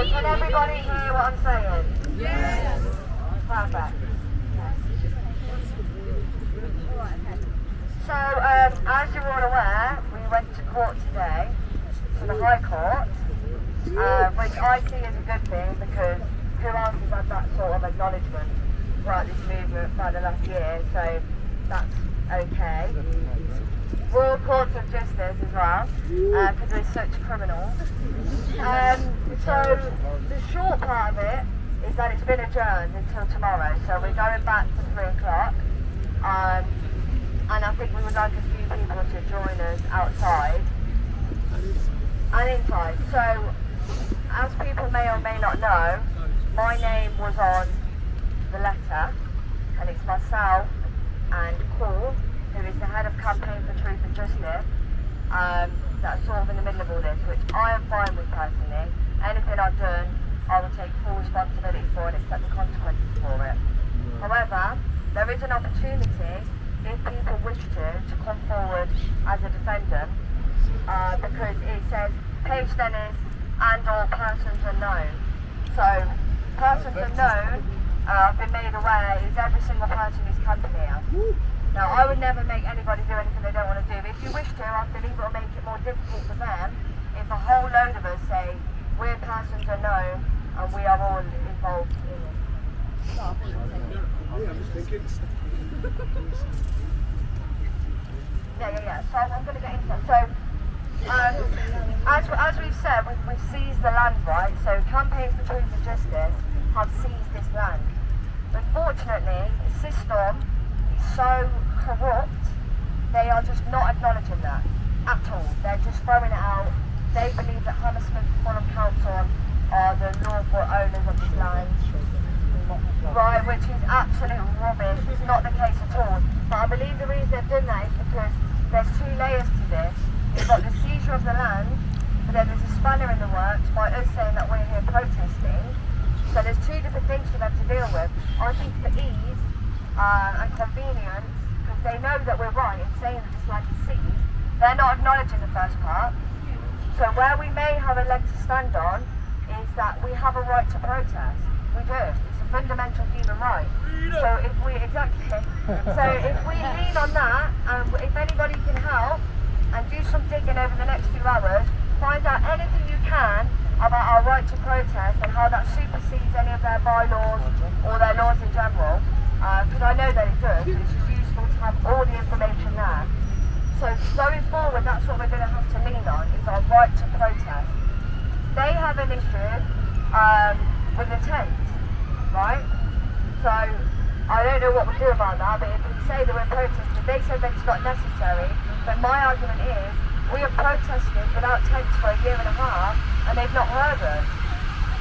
can everybody hear what I'm saying? Yes. Perfect. So, as you're all aware, we went to court today, to the High Court, which I see as a good thing because who else has had that sort of acknowledgement throughout this movement for the last year, so that's okay. Royal Courts of Justice as well, because we're such criminals. So the short part of it is that it's been adjourned until tomorrow, so we're going back to 3 o'clock. And I think we would like a few people to join us outside and inside. So, as people may or may not know, my name was on the letter, and it's myself and Paul, who is the head of Campaign for Truth and Justice, that's sort of in the middle of all this, which I am fine with personally. Anything I've done, I will take full responsibility for and accept the consequences for it. However, there is an opportunity, if people wish to come forward as a defendant, because it says page Dennis and all persons unknown. So, persons unknown, I've been made aware, is every single person who's camping here. Now, I would never make anybody do anything they don't want to do. If you wish to, I believe it will make it more difficult for them if a whole load of us say we're persons unknown and we are all involved in it. Yeah. So I'm going to get into that. So, as we've said, we've seized the land, right? So Campaign for Truth and Justice have seized this land. Unfortunately, the system is so corrupt, they are just not acknowledging that at all. They're just throwing it out. They believe that Hammersmith Fulham Council are the lawful owners of this land. Right, which is absolute rubbish. It's not the case at all. But I believe the reason they've done that is because there's 2 layers to this. You've got the seizure of the land, but then there's a spanner in the works by us saying that we're here protesting. So there's 2 different things for them to deal with. I think for ease and convenience, because they know that we're right in saying that this land is seized, they're not acknowledging the first part. So where we may have a leg to stand on is that we have a right to protest. We do. It's a fundamental human right. So if we lean on that, and if anybody can help and do some digging over the next few hours, find out anything you can about our right to protest and how that supersedes any of their bylaws or their laws in general, because I know that it does. It's just useful to have all the information there. So going forward, that's what we're going to have to lean on, is our right to protest. They have an issue with the tents, right? So I don't know what we do about that, but if we say that we're protesting, they said that it's not necessary, but my argument is, we have protested without tents for 1.5 years, and they've not heard us.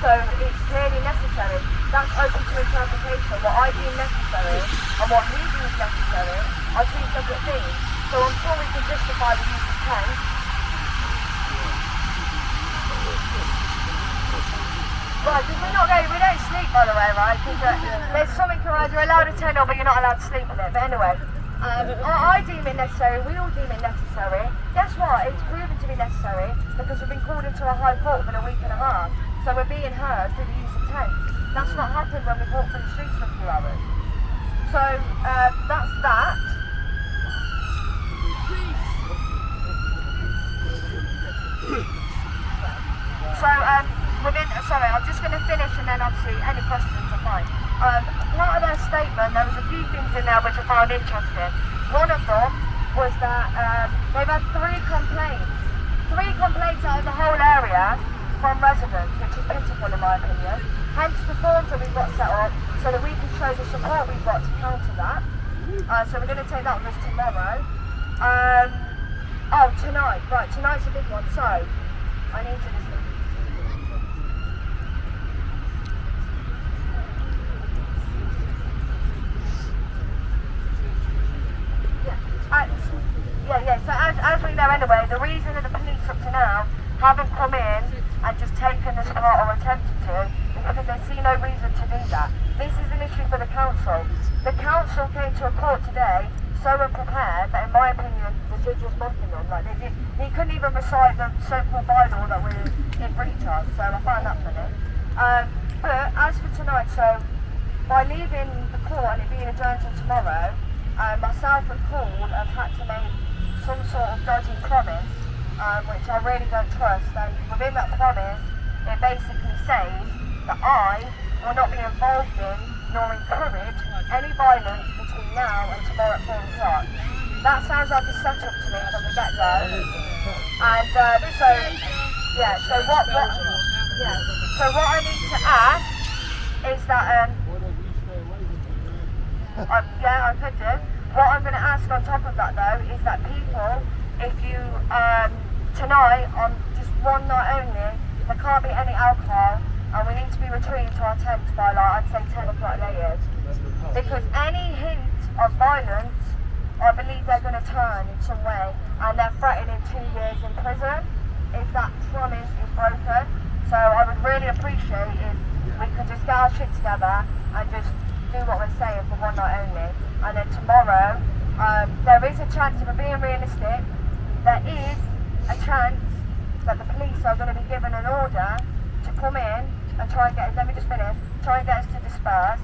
So it's clearly necessary. That's open to interpretation. What I deem necessary and what he deems necessary are 2 separate things. So I'm sure we can justify the use of tents. Right, because we don't sleep, by the way, right? Because there's something around, you're allowed a tent, but you're not allowed to sleep in it. But anyway, I deem it necessary, we all deem it necessary. Guess what? It's proven to be necessary because we've been called into a high court within 1.5 weeks. So we're being heard through the use of tents. That's not happened when we've walked through the streets for a few hours. So that's that. So sorry, I'm just going to finish and then obviously any questions are fine. Part of their statement, there was a few things in there which I found interesting. One of them was that they've had 3 complaints. 3 complaints out of the whole area from residents, which is pitiful in my opinion. Hence the forms that we've got set up so that we can show the support we've got to counter that. So we're going to take that with us tomorrow. Tonight. Right, tonight's a big one. So I need to listen. So as we know anyway, the reason that the police up to now haven't come in and just taken this part or attempted to is because they see no reason to do that. This is an issue for the council. The council came to a court today so unprepared that in my opinion the judge was mocking them. Like he couldn't even recite the so-called bylaw that we're in breach of, so I found that funny. But as for tonight, so by leaving the court and it being adjourned till tomorrow, myself and Paul have had to make some sort of dodgy promise, which I really don't trust. And within that promise, it basically says that I will not be involved in nor encourage any violence between now and tomorrow at 4 o'clock. That sounds like a setup to me from the get-go. And so what I need to ask is that, I could do. What I'm going to ask on top of that though is that people, if you, tonight on just one night only, there can't be any alcohol and we need to be retreating to our tents by like, I'd say 10 o'clock latest. Because any hint of violence, I believe they're going to turn in some way and they're threatening 2 years in prison if that promise is broken. So I would really appreciate if we could just get our shit together and just do what we're saying for one night only. And then tomorrow, there is a chance, if we're being realistic, there is a chance that the police are going to be given an order to come in and try and get us, let me just finish, try and get us to disperse.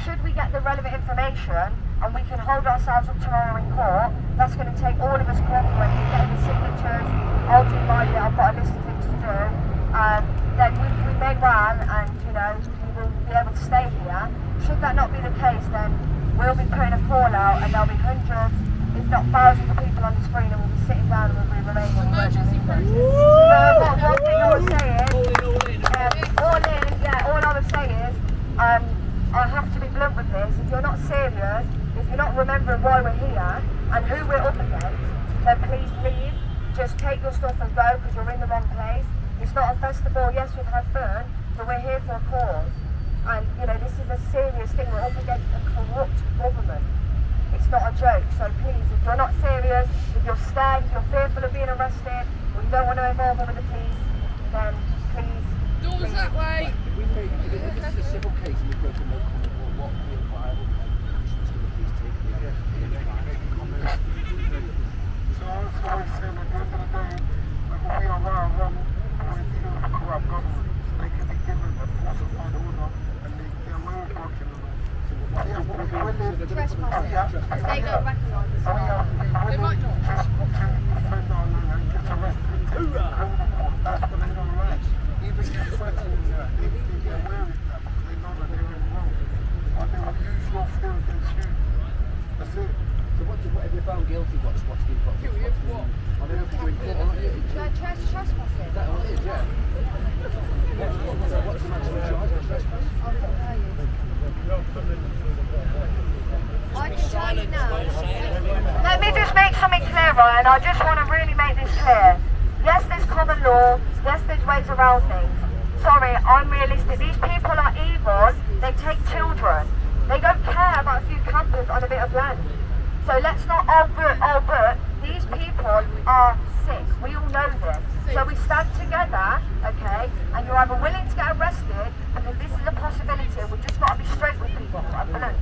Should we get the relevant information and we can hold ourselves up tomorrow in court, that's going to take all of us cooperating, getting the signatures, I'll do my bit, I've got a list of things to do, then we may well and we will be able to stay here. Should that not be the case, then we'll be putting a call out and there'll be hundreds, if not thousands of people on the screen and we'll be sitting down and we'll be remaining on emergency process. One thing I was saying, all I was saying is, I have to be blunt with this. If you're not serious, if you're not remembering why we're here and who we're up against, then please leave. Just take your stuff and go because you're in the wrong place. It's not a festival. Yes, we've had fun, but we're here for a cause. And this is a serious thing. We're up against a corrupt government. It's not a joke. So please, if you're not serious, if you're scared, if you're fearful of being arrested, or you don't want to involve with the police, then please. Doors that way. This is a civil case and we've got to know what real viable actions can the police take. So I always say at the end of the day, we are around we're dealing with a corrupt government. So they can be given a falsified order and their way of working on it. They don't recognise us. They might not. To defend our land and get arrested and take them home. That's what they don't like. Even if threatening that, they get aware of that because they know that they're in the wrong. And they will use your fear against you. That's it. So if you're found guilty, what's the I don't know if you're in court, aren't you? Trespassing. Is that all it is, yeah? What's the maximum charge for trespass? I can tell you now. Let me just make something clear, Ryan. I just want to really make this clear. Yes, there's common law. Yes, there's ways around things. Sorry, I'm realistic. These people are evil. They take children. They don't care about a few campers on a bit of land. So let's not but these people are sick. We all know this. So we stand together, okay, and you're either willing to get arrested because this is a possibility. We've just got to be straight with people and blunt,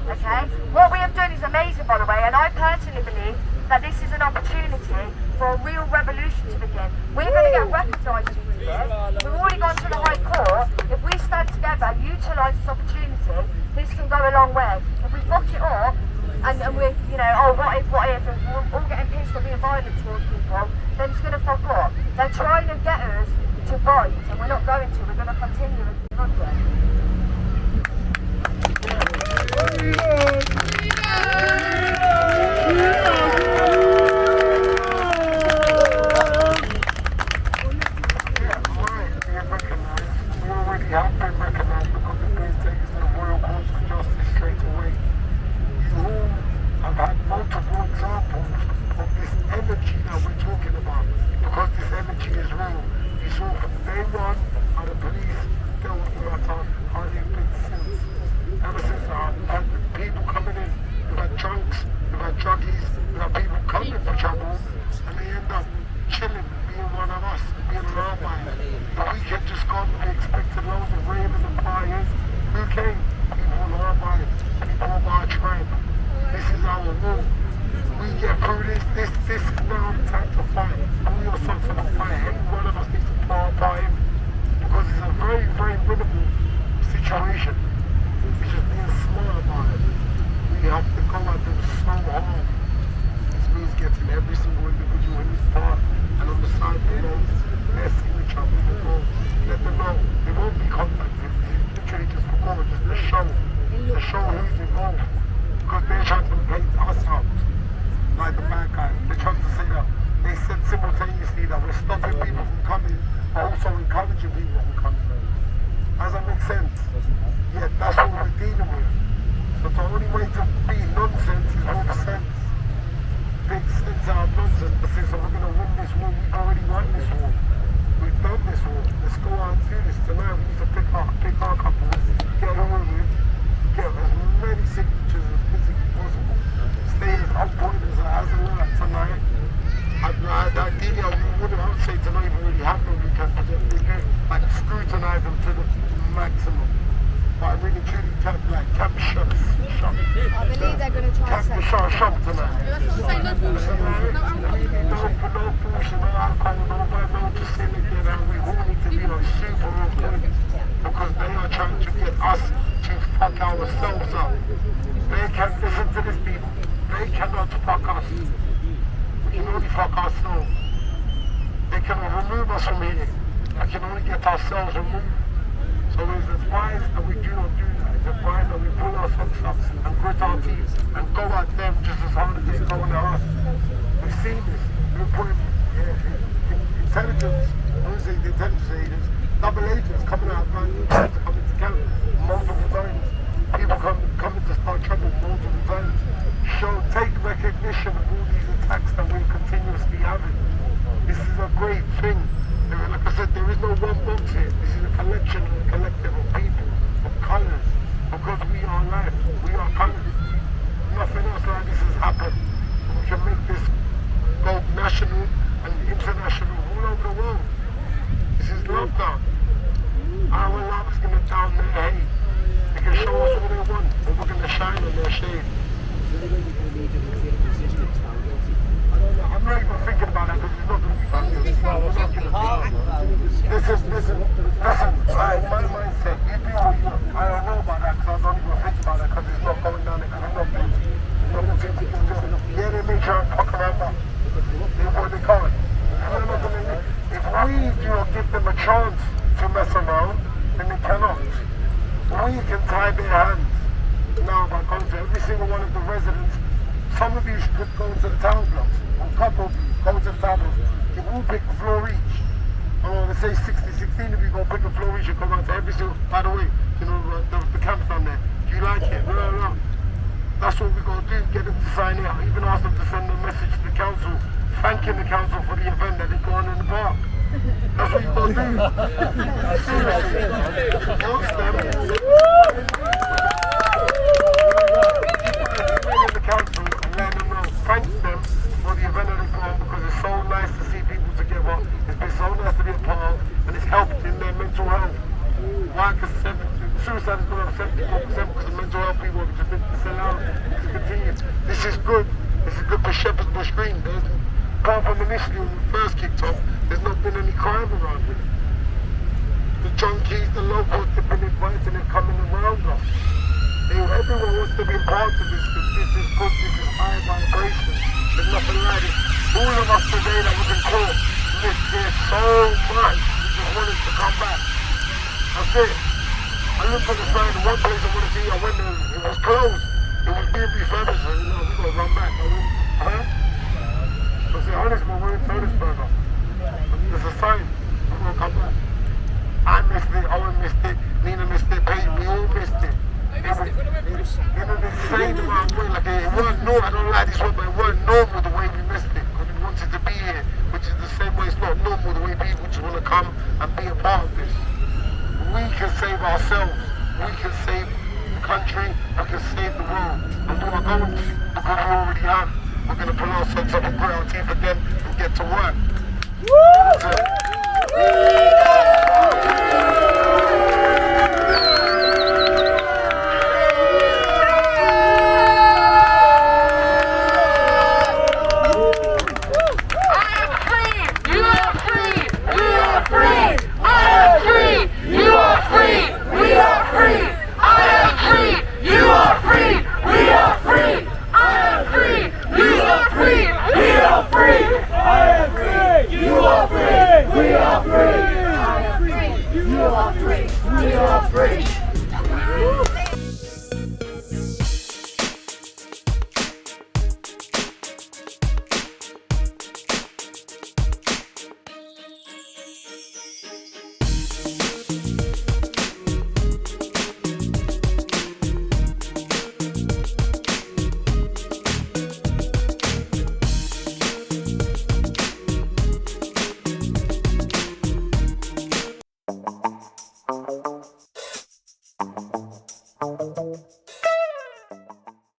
okay? What we have done is amazing, by the way, and I personally believe that this is an opportunity for a real revolution to begin. We're going to get recognised through this. We've already gone to the High Court. If we stand together, utilise this opportunity, this can go a long way. If we fuck it up, and we're, what if, and we're all getting pissed and being violent towards people, then it's going to fuck up. They're trying to get us to vote, and we're not going to. We're going to continue with the project. We already have been recognised because the police take us to the Royal Courts of Justice straight away. You all have had multiple examples of this energy that we're talking about because this energy is real. You saw from day one how the police dealt with the matter, how they've been since. Ever since we've had people coming in, we've had drunks, we've had druggies, we've had people coming for trouble and they end up chilling, being one of us, being around by it. The weekend just gone, we expected loads of rain and fires. Who came? People on our mind, people of our tribe. This is our war. We get through this is now the time to fight. All your sons are not fighting. Any one of us needs to play our part in because it's a discouraging people from coming home. Does that make sense? Yeah, that's what we're dealing with. So the only way to be nonsense is with sense. Big sense out of nonsense. But since we're going to win this war, we already won this war. We've done this war. Let's go out and do this tonight. We need to pick our couples, get a room with, get as many signatures as physically possible. Stay as on point as a lot tonight. Ideally, I would say tonight even really have no weekend, because we do like scrutinize them to the maximum. But I really truly camp shop. I believe they're going to try to Camp shop tonight. No bullshit, no alcohol, no facility, and we all need to be like super good, because they are trying to get us to fuck ourselves up. They can't listen to these people. They cannot fuck us. We can only fuck ourselves. They cannot remove us from here. I can only get ourselves removed. So it's advised that we do not do that. It's advised that we pull our socks up and grit our teeth and go at them just as hard as they're going at us. We've seen this. We're putting intelligence, I wouldn't say the intelligence agents, double agents coming out of trying to come into camp multiple times. People coming to start trouble multiple times. Take recognition of all these attacks that we're continuously having. This is a great thing. Like I said, there is no one box here. This is a collection and a collective of people, of colours, because we are life, we are colours. Nothing else like this has happened. We can make this go national and international all over the world. This is Lovedown. Our love is going to down their hate. They can show us all they want, but we're going to shine on their shade. I'm not even thinking about that because it's not going to be found guilty. Listen, my mindset, you do what you want. I don't know about that because I don't even think about that because it's not going down there because I'm not guilty. Yeah, they may try and fuck around, but they can't. If we do not give them a chance to mess around, then they cannot. We can tie their hands. Now by going to every single one of the residents, some of you should go into the town blocks. A couple of you go to the town blocks. You all pick a floor each. Let's say 16 of you go pick a floor each and come out to every single. By the way, you know the camp's down there. Do you like it? No. That's what we're going to do. Get them to sign it. I even asked them to send a message to the council, thanking the council for the event that they're going in the park. That's what you're going to do. Seriously. Ask them. Council and let them know, thank them for the event that they've gone, because it's so nice to see people together. It's been so nice to be a part of, and it's helped in their mental health. Why? Because suicide is going up 74% because of mental health people have just been sell out. It's continued. This is good. This is good for Shepherd's Bush Green. Apart from initially when we first kicked off, there's not been any crime around here. The junkies, the locals, they've been inviting and coming around us. Everyone wants to be part of this because this is good, this is high vibration. There's nothing like it. All of us today that was in court missed here so much. We just wanted to come back. That's it. I looked at the sign, one place I want to see, I went there, it was closed. It was being refurbished, so we got to run back. I went, I said, honest, we're in Tonisburg. There's a sign, we're going to come back. I missed it, Owen missed it, Nina missed it, Peyton, we all missed it. They say the wrong way, like it weren't normal, I don't like this word, but it weren't normal the way we missed it, because we wanted to be here, which is the same way it's not normal the way people just want to come and be a part of this. We can save ourselves, we can save the country, we can save the world, and we are going to, because we already have. We're going to pull ourselves up and grit our teeth again and get to work. We are free.